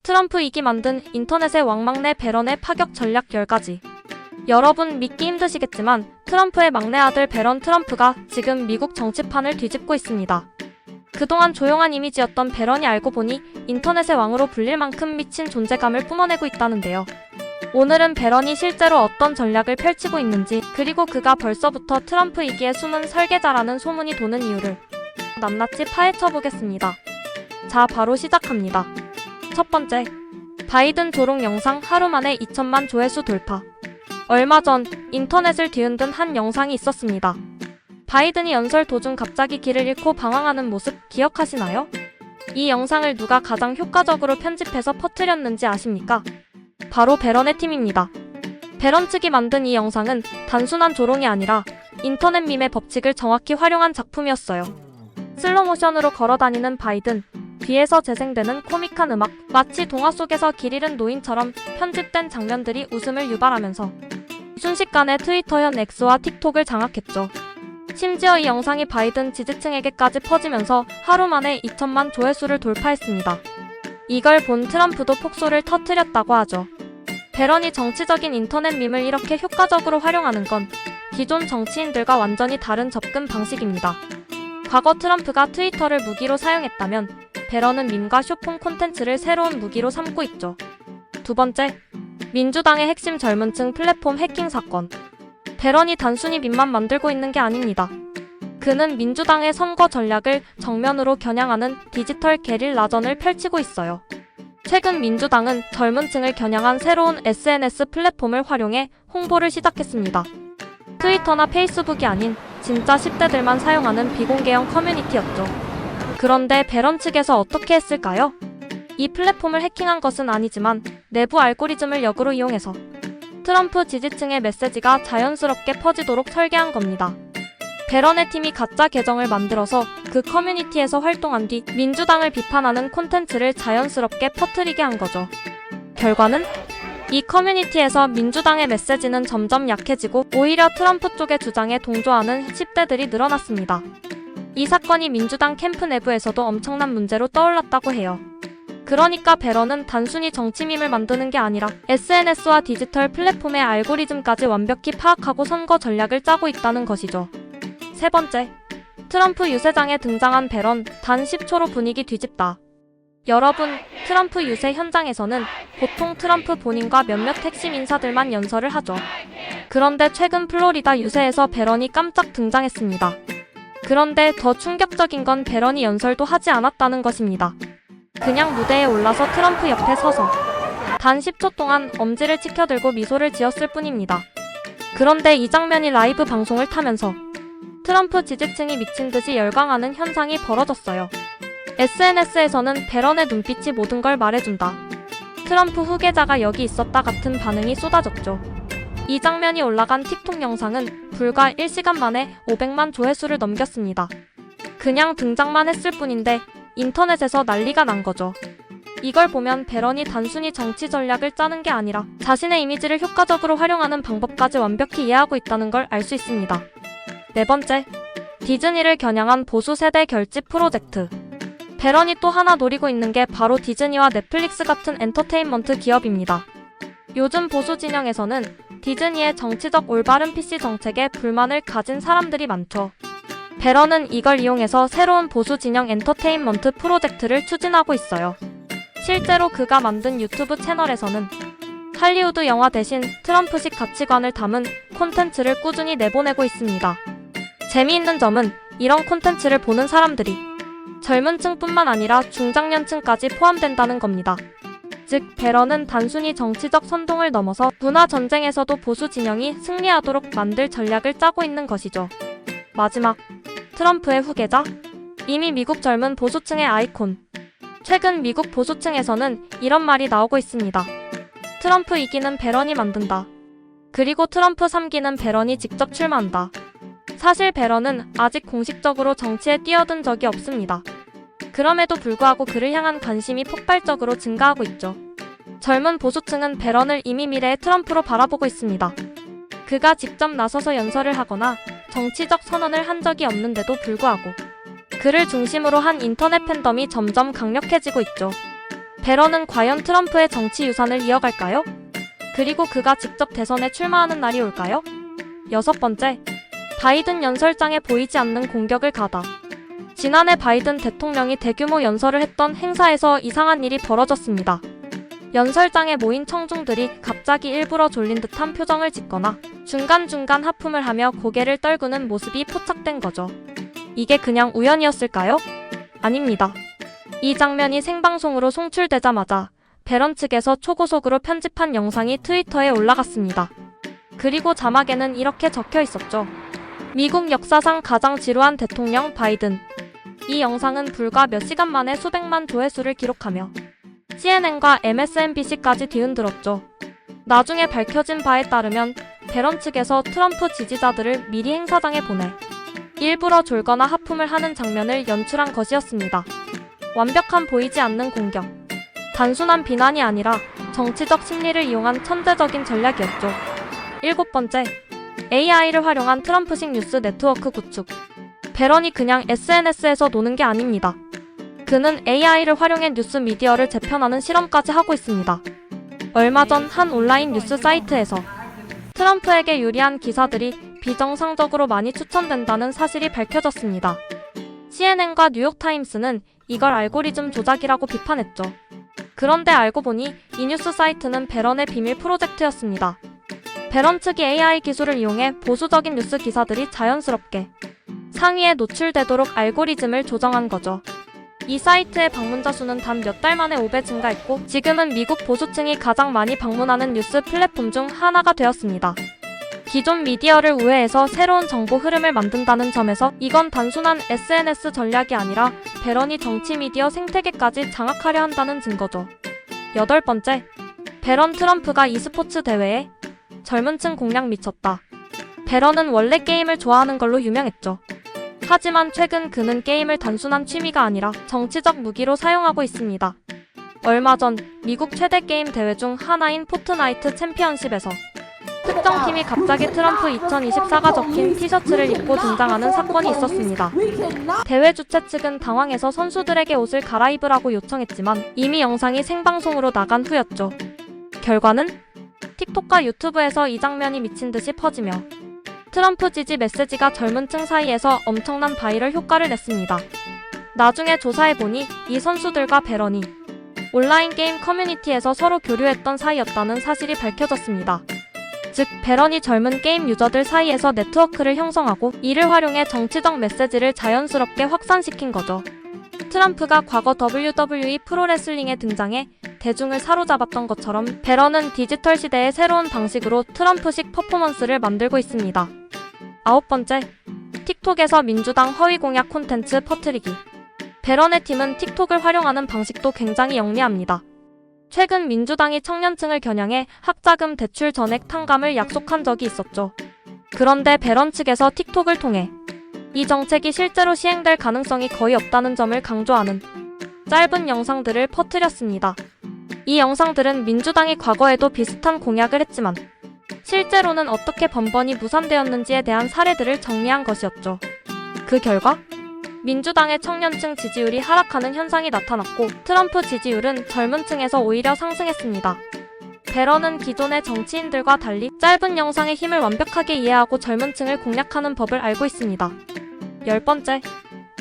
트럼프 이기 만든 인터넷의 왕막내 배런의 파격 전략 10가지. 여러분 믿기 힘드시겠지만 트럼프의 막내 아들 배런 트럼프가 지금 미국 정치판을 뒤집고 있습니다. 그동안 조용한 이미지였던 배런이 알고 보니 인터넷의 왕으로 불릴 만큼 미친 존재감을 뿜어내고 있다는데요. 오늘은 배런이 실제로 어떤 전략을 펼치고 있는지, 그리고 그가 벌써부터 트럼프 이기의 숨은 설계자라는 소문이 도는 이유를 낱낱이 파헤쳐보겠습니다. 자, 바로 시작합니다. 첫 번째, 바이든 조롱 영상 하루 만에 2천만 조회수 돌파. 얼마 전 인터넷을 뒤흔든 한 영상이 있었습니다. 바이든이 연설 도중 갑자기 길을 잃고 방황하는 모습 기억하시나요? 이 영상을 누가 가장 효과적으로 편집해서 퍼뜨렸는지 아십니까? 바로 배런의 팀입니다. 배런 측이 만든 이 영상은 단순한 조롱이 아니라 인터넷 밈의 법칙을 정확히 활용한 작품이었어요. 슬로모션으로 걸어다니는 바이든, 뒤에서 재생되는 코믹한 음악, 마치 동화 속에서 길 잃은 노인처럼 편집된 장면들이 웃음을 유발하면서 순식간에 트위터현 X와 틱톡을 장악했죠. 심지어 이 영상이 바이든 지지층에게까지 퍼지면서 하루 만에 2천만 조회수를 돌파했습니다. 이걸 본 트럼프도 폭소를 터뜨렸다고 하죠. 배런이 정치적인 인터넷 밈을 이렇게 효과적으로 활용하는 건 기존 정치인들과 완전히 다른 접근 방식입니다. 과거 트럼프가 트위터를 무기로 사용했다면 배런은 밈과 쇼폼 콘텐츠를 새로운 무기로 삼고 있죠. 두 번째, 민주당의 핵심 젊은층 플랫폼 해킹 사건. 배런이 단순히 밈만 만들고 있는 게 아닙니다. 그는 민주당의 선거 전략을 정면으로 겨냥하는 디지털 게릴라전을 펼치고 있어요. 최근 민주당은 젊은층을 겨냥한 새로운 SNS 플랫폼을 활용해 홍보를 시작했습니다. 트위터나 페이스북이 아닌 진짜 10대들만 사용하는 비공개형 커뮤니티였죠. 그런데 배런 측에서 어떻게 했을까요? 이 플랫폼을 해킹한 것은 아니지만 내부 알고리즘을 역으로 이용해서 트럼프 지지층의 메시지가 자연스럽게 퍼지도록 설계한 겁니다. 배런의 팀이 가짜 계정을 만들어서 그 커뮤니티에서 활동한 뒤 민주당을 비판하는 콘텐츠를 자연스럽게 퍼뜨리게 한 거죠. 결과는? 이 커뮤니티에서 민주당의 메시지는 점점 약해지고 오히려 트럼프 쪽의 주장에 동조하는 10대들이 늘어났습니다. 이 사건이 민주당 캠프 내부에서도 엄청난 문제로 떠올랐다고 해요. 그러니까 배런은 단순히 정치밈을 만드는 게 아니라 SNS와 디지털 플랫폼의 알고리즘까지 완벽히 파악하고 선거 전략을 짜고 있다는 것이죠. 세 번째, 트럼프 유세장에 등장한 배런, 단 10초로 분위기 뒤집다. 여러분, 트럼프 유세 현장에서는 보통 트럼프 본인과 몇몇 핵심 인사들만 연설을 하죠. 그런데 최근 플로리다 유세에서 배런이 깜짝 등장했습니다. 그런데 더 충격적인 건 배런이 연설도 하지 않았다는 것입니다. 그냥 무대에 올라서 트럼프 옆에 서서 단 10초 동안 엄지를 치켜들고 미소를 지었을 뿐입니다. 그런데 이 장면이 라이브 방송을 타면서 트럼프 지지층이 미친 듯이 열광하는 현상이 벌어졌어요. SNS에서는 배런의 눈빛이 모든 걸 말해준다. 트럼프 후계자가 여기 있었다 같은 반응이 쏟아졌죠. 이 장면이 올라간 틱톡 영상은 불과 1시간 만에 500만 조회수를 넘겼습니다. 그냥 등장만 했을 뿐인데 인터넷에서 난리가 난 거죠. 이걸 보면 배런이 단순히 정치 전략을 짜는 게 아니라 자신의 이미지를 효과적으로 활용하는 방법까지 완벽히 이해하고 있다는 걸 알 수 있습니다. 네 번째, 디즈니를 겨냥한 보수 세대 결집 프로젝트. 배런이 또 하나 노리고 있는 게 바로 디즈니와 넷플릭스 같은 엔터테인먼트 기업입니다. 요즘 보수 진영에서는 디즈니의 정치적 올바른 PC 정책에 불만을 가진 사람들이 많죠. 배런은 이걸 이용해서 새로운 보수 진영 엔터테인먼트 프로젝트를 추진하고 있어요. 실제로 그가 만든 유튜브 채널에서는 할리우드 영화 대신 트럼프식 가치관을 담은 콘텐츠를 꾸준히 내보내고 있습니다. 재미있는 점은 이런 콘텐츠를 보는 사람들이 젊은 층뿐만 아니라 중장년층까지 포함된다는 겁니다. 즉, 배런은 단순히 정치적 선동을 넘어서 문화 전쟁에서도 보수 진영이 승리하도록 만들 전략을 짜고 있는 것이죠. 마지막, 트럼프의 후계자? 이미 미국 젊은 보수층의 아이콘. 최근 미국 보수층에서는 이런 말이 나오고 있습니다. 트럼프 2기는 배런이 만든다. 그리고 트럼프 3기는 배런이 직접 출마한다. 사실 배런은 아직 공식적으로 정치에 뛰어든 적이 없습니다. 그럼에도 불구하고 그를 향한 관심이 폭발적으로 증가하고 있죠. 젊은 보수층은 배런을 이미 미래의 트럼프로 바라보고 있습니다. 그가 직접 나서서 연설을 하거나 정치적 선언을 한 적이 없는데도 불구하고 그를 중심으로 한 인터넷 팬덤이 점점 강력해지고 있죠. 배런은 과연 트럼프의 정치 유산을 이어갈까요? 그리고 그가 직접 대선에 출마하는 날이 올까요? 6번째, 바이든 연설장에 보이지 않는 공격을 가다. 지난해 바이든 대통령이 대규모 연설을 했던 행사에서 이상한 일이 벌어졌습니다. 연설장에 모인 청중들이 갑자기 일부러 졸린 듯한 표정을 짓거나 중간중간 하품을 하며 고개를 떨구는 모습이 포착된 거죠. 이게 그냥 우연이었을까요? 아닙니다. 이 장면이 생방송으로 송출되자마자 배런 측에서 초고속으로 편집한 영상이 트위터에 올라갔습니다. 그리고 자막에는 이렇게 적혀 있었죠. 미국 역사상 가장 지루한 대통령 바이든. 이 영상은 불과 몇 시간 만에 수백만 조회수를 기록하며 CNN과 MSNBC까지 뒤흔들었죠. 나중에 밝혀진 바에 따르면 배런 측에서 트럼프 지지자들을 미리 행사장에 보내 일부러 졸거나 하품을 하는 장면을 연출한 것이었습니다. 완벽한 보이지 않는 공격. 단순한 비난이 아니라 정치적 심리를 이용한 천재적인 전략이었죠. 7번째, AI를 활용한 트럼프식 뉴스 네트워크 구축. 배런이 그냥 SNS에서 노는 게 아닙니다. 그는 AI를 활용해 뉴스 미디어를 재편하는 실험까지 하고 있습니다. 얼마 전 한 온라인 뉴스 사이트에서 트럼프에게 유리한 기사들이 비정상적으로 많이 추천된다는 사실이 밝혀졌습니다. CNN과 뉴욕타임스는 이걸 알고리즘 조작이라고 비판했죠. 그런데 알고 보니 이 뉴스 사이트는 배런의 비밀 프로젝트였습니다. 배런 측이 AI 기술을 이용해 보수적인 뉴스 기사들이 자연스럽게 상위에 노출되도록 알고리즘을 조정한 거죠. 이 사이트의 방문자 수는 단 몇 달 만에 5배 증가했고 지금은 미국 보수층이 가장 많이 방문하는 뉴스 플랫폼 중 하나가 되었습니다. 기존 미디어를 우회해서 새로운 정보 흐름을 만든다는 점에서 이건 단순한 SNS 전략이 아니라 배런이 정치 미디어 생태계까지 장악하려 한다는 증거죠. 8번째, 배런 트럼프가 e스포츠 대회에 젊은 층 공략 미쳤다. 배런은 원래 게임을 좋아하는 걸로 유명했죠. 하지만 최근 그는 게임을 단순한 취미가 아니라 정치적 무기로 사용하고 있습니다. 얼마 전 미국 최대 게임 대회 중 하나인 포트나이트 챔피언십에서 특정 팀이 갑자기 트럼프 2024가 적힌 티셔츠를 입고 등장하는 사건이 있었습니다. 대회 주최 측은 당황해서 선수들에게 옷을 갈아입으라고 요청했지만 이미 영상이 생방송으로 나간 후였죠. 결과는 틱톡과 유튜브에서 이 장면이 미친 듯이 퍼지며 트럼프 지지 메시지가 젊은 층 사이에서 엄청난 바이럴 효과를 냈습니다. 나중에 조사해보니 이 선수들과 배런이 온라인 게임 커뮤니티에서 서로 교류했던 사이였다는 사실이 밝혀졌습니다. 즉, 배런이 젊은 게임 유저들 사이에서 네트워크를 형성하고 이를 활용해 정치적 메시지를 자연스럽게 확산시킨 거죠. 트럼프가 과거 WWE 프로레슬링에 등장해 대중을 사로잡았던 것처럼 배런은 디지털 시대의 새로운 방식으로 트럼프식 퍼포먼스를 만들고 있습니다. 9번째, 틱톡에서 민주당 허위 공약 콘텐츠 퍼뜨리기. 배런의 팀은 틱톡을 활용하는 방식도 굉장히 영리합니다. 최근 민주당이 청년층을 겨냥해 학자금 대출 전액 탕감을 약속한 적이 있었죠. 그런데 배런 측에서 틱톡을 통해 이 정책이 실제로 시행될 가능성이 거의 없다는 점을 강조하는 짧은 영상들을 퍼뜨렸습니다. 이 영상들은 민주당이 과거에도 비슷한 공약을 했지만 실제로는 어떻게 번번이 무산되었는지에 대한 사례들을 정리한 것이었죠. 그 결과 민주당의 청년층 지지율이 하락하는 현상이 나타났고 트럼프 지지율은 젊은 층에서 오히려 상승했습니다. 배런은 기존의 정치인들과 달리 짧은 영상의 힘을 완벽하게 이해하고 젊은 층을 공략하는 법을 알고 있습니다. 10번째,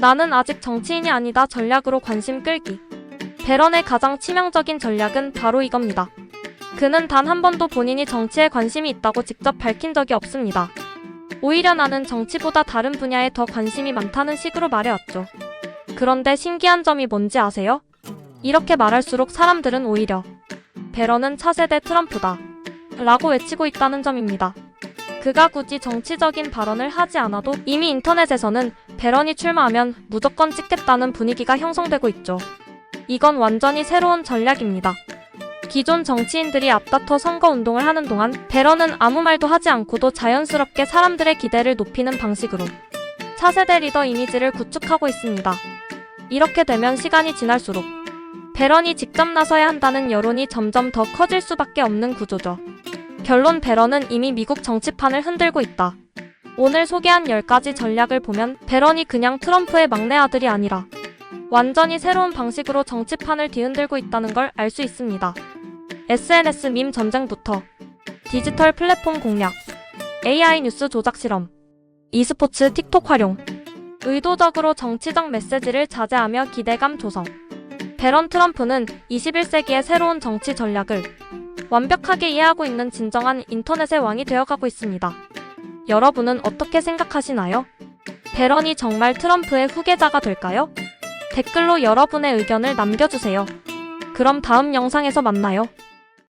나는 아직 정치인이 아니다 전략으로 관심 끌기. 배런의 가장 치명적인 전략은 바로 이겁니다. 그는 단 한 번도 본인이 정치에 관심이 있다고 직접 밝힌 적이 없습니다. 오히려 나는 정치보다 다른 분야에 더 관심이 많다는 식으로 말해왔죠. 그런데 신기한 점이 뭔지 아세요? 이렇게 말할수록 사람들은 오히려 배런은 차세대 트럼프다 라고 외치고 있다는 점입니다. 그가 굳이 정치적인 발언을 하지 않아도 이미 인터넷에서는 배런이 출마하면 무조건 찍겠다는 분위기가 형성되고 있죠. 이건 완전히 새로운 전략입니다. 기존 정치인들이 앞다퉈 선거운동을 하는 동안 배런은 아무 말도 하지 않고도 자연스럽게 사람들의 기대를 높이는 방식으로 차세대 리더 이미지를 구축하고 있습니다. 이렇게 되면 시간이 지날수록 배런이 직접 나서야 한다는 여론이 점점 더 커질 수밖에 없는 구조죠. 결론, 배런은 이미 미국 정치판을 흔들고 있다. 오늘 소개한 10가지 전략을 보면 배런이 그냥 트럼프의 막내 아들이 아니라 완전히 새로운 방식으로 정치판을 뒤흔들고 있다는 걸 알 수 있습니다. SNS 밈 전쟁부터 디지털 플랫폼 공략, AI 뉴스 조작 실험, e스포츠 틱톡 활용, 의도적으로 정치적 메시지를 자제하며 기대감 조성. 배런 트럼프는 21세기의 새로운 정치 전략을 완벽하게 이해하고 있는 진정한 인터넷의 왕이 되어가고 있습니다. 여러분은 어떻게 생각하시나요? 배런이 정말 트럼프의 후계자가 될까요? 댓글로 여러분의 의견을 남겨주세요. 그럼 다음 영상에서 만나요.